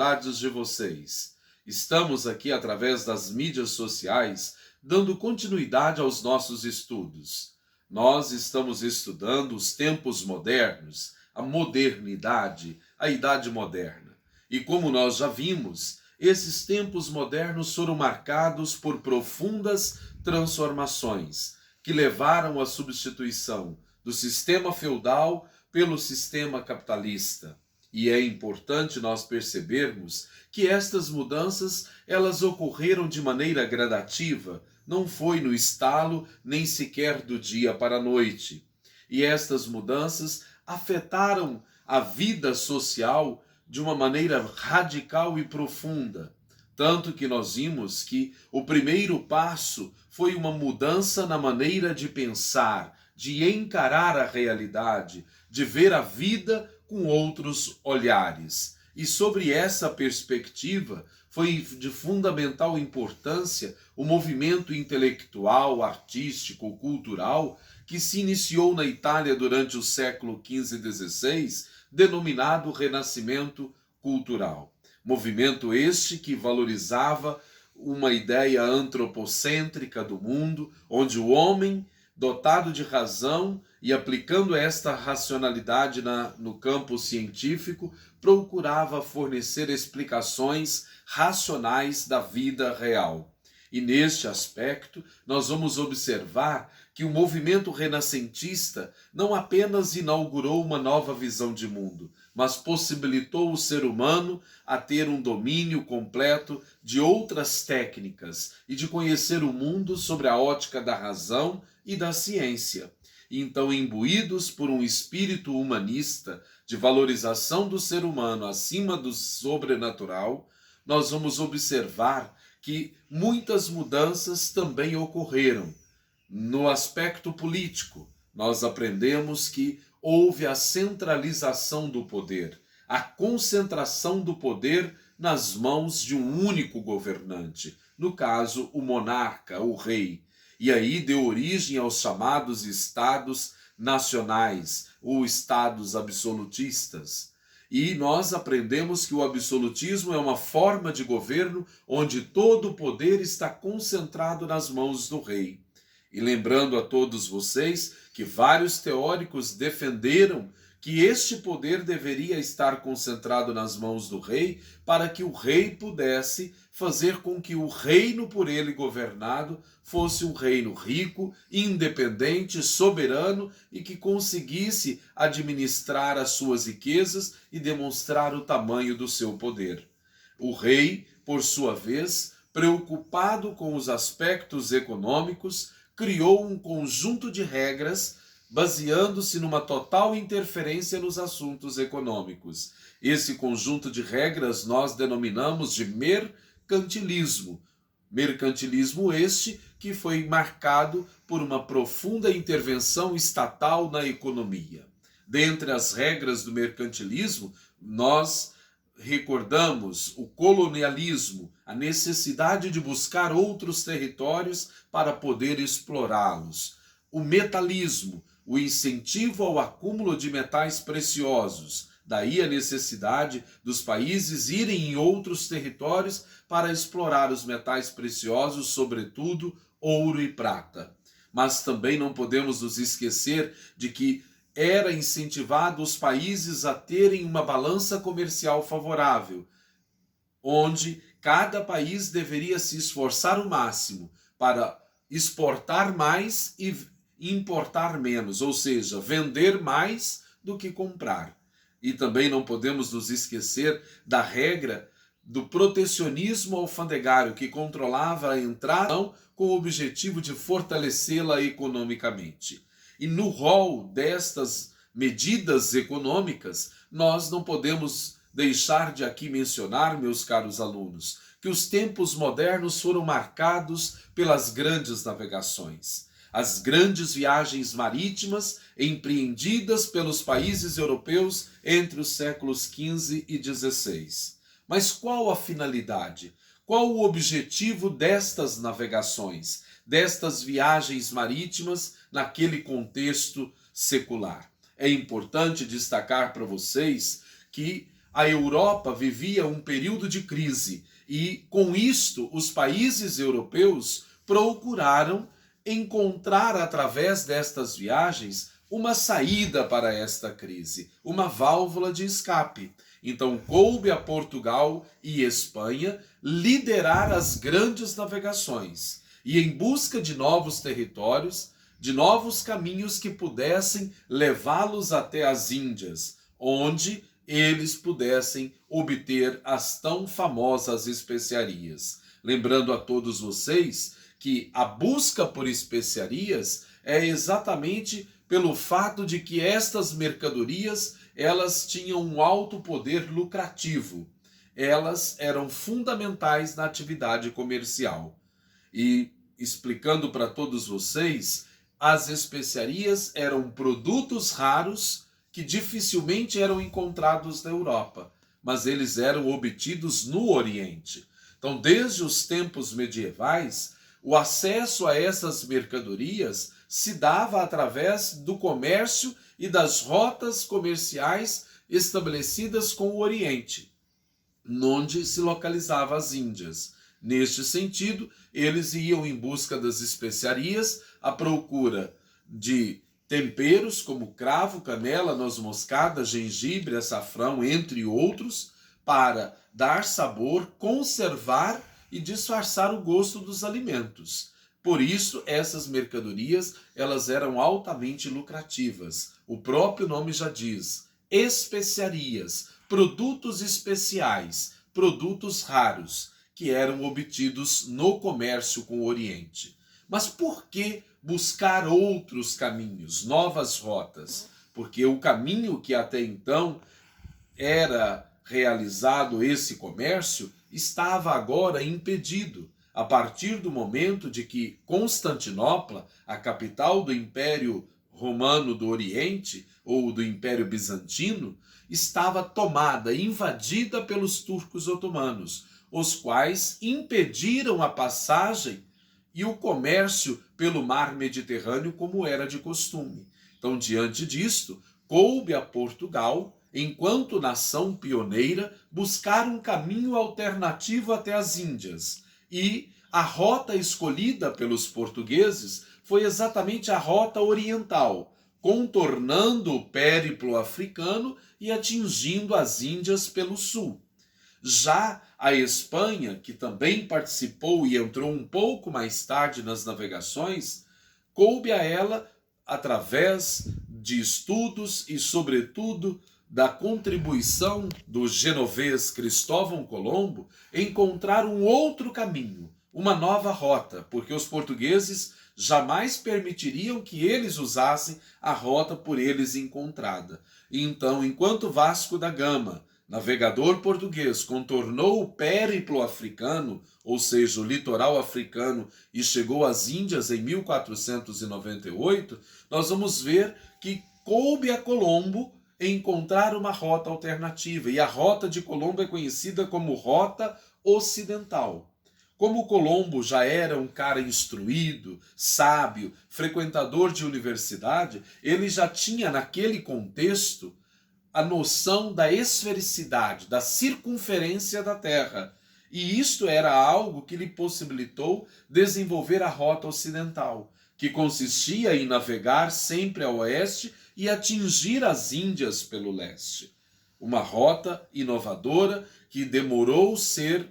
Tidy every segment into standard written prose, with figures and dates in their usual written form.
saudades de vocês. Estamos aqui através das mídias sociais dando continuidade aos nossos estudos. Nós estamos estudando os tempos modernos, a modernidade, a Idade Moderna. E como nós já vimos, esses tempos modernos foram marcados por profundas transformações que levaram à substituição do sistema feudal pelo sistema capitalista. E é importante nós percebermos que estas mudanças, elas ocorreram de maneira gradativa, não foi no estalo nem sequer do dia para a noite. E estas mudanças afetaram a vida social de uma maneira radical e profunda. Tanto que nós vimos que o primeiro passo foi uma mudança na maneira de pensar, de encarar a realidade, de ver a vida com outros olhares. E sobre essa perspectiva foi de fundamental importância o movimento intelectual, artístico, cultural que se iniciou na Itália durante o século XV e XVI, denominado Renascimento Cultural. Movimento este que valorizava uma ideia antropocêntrica do mundo, onde o homem, dotado de razão e aplicando esta racionalidade no campo científico, procurava fornecer explicações racionais da vida real. E neste aspecto, nós vamos observar que o movimento renascentista não apenas inaugurou uma nova visão de mundo, mas possibilitou o ser humano a ter um domínio completo de outras técnicas e de conhecer o mundo sobre a ótica da razão e da ciência. Então, imbuídos por um espírito humanista de valorização do ser humano acima do sobrenatural, nós vamos observar que muitas mudanças também ocorreram. No aspecto político, nós aprendemos que houve a centralização do poder, a concentração do poder nas mãos de um único governante, no caso, o monarca, o rei. E aí deu origem aos chamados estados nacionais, ou estados absolutistas. E nós aprendemos que o absolutismo é uma forma de governo onde todo o poder está concentrado nas mãos do rei. E lembrando a todos vocês que vários teóricos defenderam que este poder deveria estar concentrado nas mãos do rei para que o rei pudesse fazer com que o reino por ele governado fosse um reino rico, independente, soberano e que conseguisse administrar as suas riquezas e demonstrar o tamanho do seu poder. O rei, por sua vez, preocupado com os aspectos econômicos, criou um conjunto de regras baseando-se numa total interferência nos assuntos econômicos. Esse conjunto de regras nós denominamos de mercantilismo. Mercantilismo este que foi marcado por uma profunda intervenção estatal na economia. Dentre as regras do mercantilismo, nós recordamos o colonialismo, a necessidade de buscar outros territórios para poder explorá-los. O metalismo, o incentivo ao acúmulo de metais preciosos. Daí a necessidade dos países irem em outros territórios para explorar os metais preciosos, sobretudo ouro e prata. Mas também não podemos nos esquecer de que era incentivado os países a terem uma balança comercial favorável, onde cada país deveria se esforçar o máximo para exportar mais e importar menos, ou seja, vender mais do que comprar. E também não podemos nos esquecer da regra do protecionismo alfandegário que controlava a entrada com o objetivo de fortalecê-la economicamente. E no rol destas medidas econômicas, nós não podemos deixar de aqui mencionar, meus caros alunos, que os tempos modernos foram marcados pelas grandes navegações. As grandes viagens marítimas empreendidas pelos países europeus entre os séculos XV e XVI. Mas qual a finalidade? Qual o objetivo destas navegações, destas viagens marítimas naquele contexto secular? É importante destacar para vocês que a Europa vivia um período de crise e, com isto, os países europeus procuraram encontrar, através destas viagens, uma saída para esta crise, uma válvula de escape. Então, coube a Portugal e Espanha liderar as grandes navegações e, em busca de novos territórios, de novos caminhos que pudessem levá-los até as Índias, onde eles pudessem obter as tão famosas especiarias. Lembrando a todos vocês que a busca por especiarias é exatamente pelo fato de que estas mercadorias elas tinham um alto poder lucrativo. Elas eram fundamentais na atividade comercial. E explicando para todos vocês, as especiarias eram produtos raros que dificilmente eram encontrados na Europa, mas eles eram obtidos no Oriente. Então, desde os tempos medievais, o acesso a essas mercadorias se dava através do comércio e das rotas comerciais estabelecidas com o Oriente, onde se localizavam as Índias. Neste sentido, eles iam em busca das especiarias, à procura de temperos como cravo, canela, noz moscada, gengibre, açafrão, entre outros, para dar sabor, conservar e disfarçar o gosto dos alimentos. Por isso, essas mercadorias elas eram altamente lucrativas. O próprio nome já diz, especiarias, produtos especiais, produtos raros, que eram obtidos no comércio com o Oriente. Mas por que buscar outros caminhos, novas rotas? Porque o caminho que até então era realizado esse comércio estava agora impedido, a partir do momento de que Constantinopla, a capital do Império Romano do Oriente, ou do Império Bizantino, estava tomada, invadida pelos turcos otomanos, os quais impediram a passagem e o comércio pelo mar Mediterrâneo como era de costume. Então, diante disto, coube a Portugal, enquanto nação pioneira, buscar um caminho alternativo até as Índias. E a rota escolhida pelos portugueses foi exatamente a rota oriental, contornando o périplo africano e atingindo as Índias pelo sul. Já a Espanha, que também participou e entrou um pouco mais tarde nas navegações, coube a ela, através de estudos e, sobretudo, da contribuição do genovês Cristóvão Colombo, encontrar um outro caminho, uma nova rota, porque os portugueses jamais permitiriam que eles usassem a rota por eles encontrada. E então, enquanto Vasco da Gama, navegador português, contornou o périplo africano, ou seja, o litoral africano, e chegou às Índias em 1498, nós vamos ver que coube a Colombo encontrar uma rota alternativa. E a rota de Colombo é conhecida como Rota Ocidental. Como Colombo já era um cara instruído, sábio, frequentador de universidade, ele já tinha naquele contexto a noção da esfericidade, da circunferência da Terra. E isto era algo que lhe possibilitou desenvolver a rota ocidental, que consistia em navegar sempre a oeste e atingir as Índias pelo leste. Uma rota inovadora que demorou ser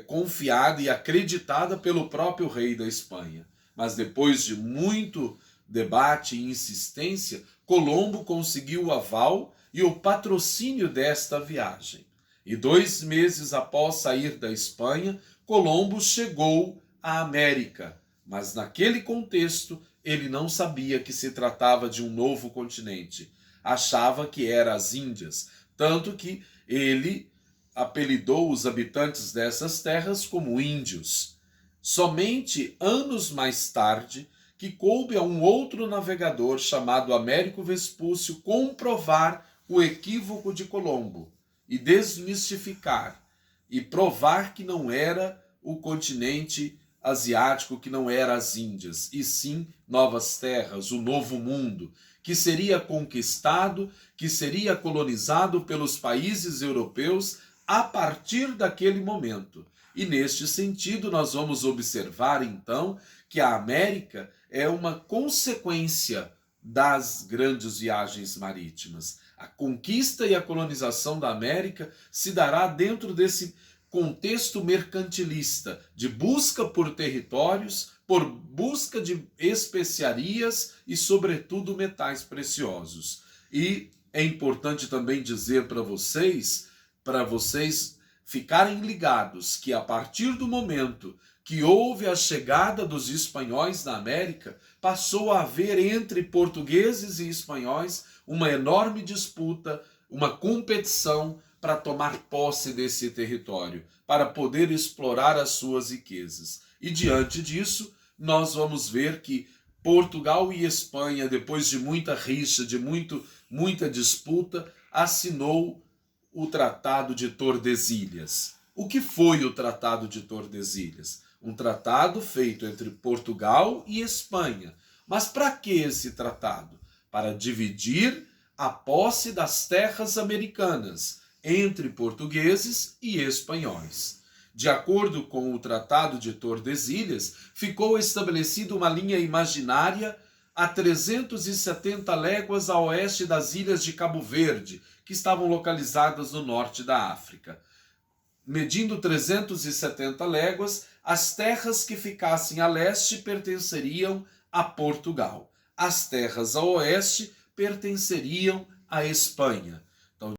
confiada e acreditada pelo próprio rei da Espanha. Mas depois de muito debate e insistência, Colombo conseguiu o aval e o patrocínio desta viagem. E 2 meses após sair da Espanha, Colombo chegou à América. Mas naquele contexto, ele não sabia que se tratava de um novo continente. Achava que era as Índias. Tanto que ele apelidou os habitantes dessas terras como índios. Somente anos mais tarde, que coube a um outro navegador chamado Américo Vespúcio comprovar o equívoco de Colombo e desmistificar e provar que não era o continente asiático, que não era as Índias, e sim novas terras, o novo mundo, que seria conquistado, que seria colonizado pelos países europeus a partir daquele momento. E neste sentido, nós vamos observar então que a América é uma consequência das grandes viagens marítimas. A conquista e a colonização da América se dará dentro desse contexto mercantilista, de busca por territórios, por busca de especiarias e, sobretudo, metais preciosos. E é importante também dizer para vocês ficarem ligados que a partir do momento que houve a chegada dos espanhóis na América, passou a haver entre portugueses e espanhóis uma enorme disputa, uma competição para tomar posse desse território, para poder explorar as suas riquezas. E diante disso, nós vamos ver que Portugal e Espanha, depois de muita rixa, de muita disputa, assinou o Tratado de Tordesilhas. O que foi o Tratado de Tordesilhas? Um tratado feito entre Portugal e Espanha. Mas para que esse tratado? Para dividir a posse das terras americanas entre portugueses e espanhóis. De acordo com o Tratado de Tordesilhas, ficou estabelecida uma linha imaginária a 370 léguas a oeste das ilhas de Cabo Verde, que estavam localizadas no norte da África. Medindo 370 léguas, as terras que ficassem a leste pertenceriam a Portugal. As terras a oeste pertenceriam à Espanha.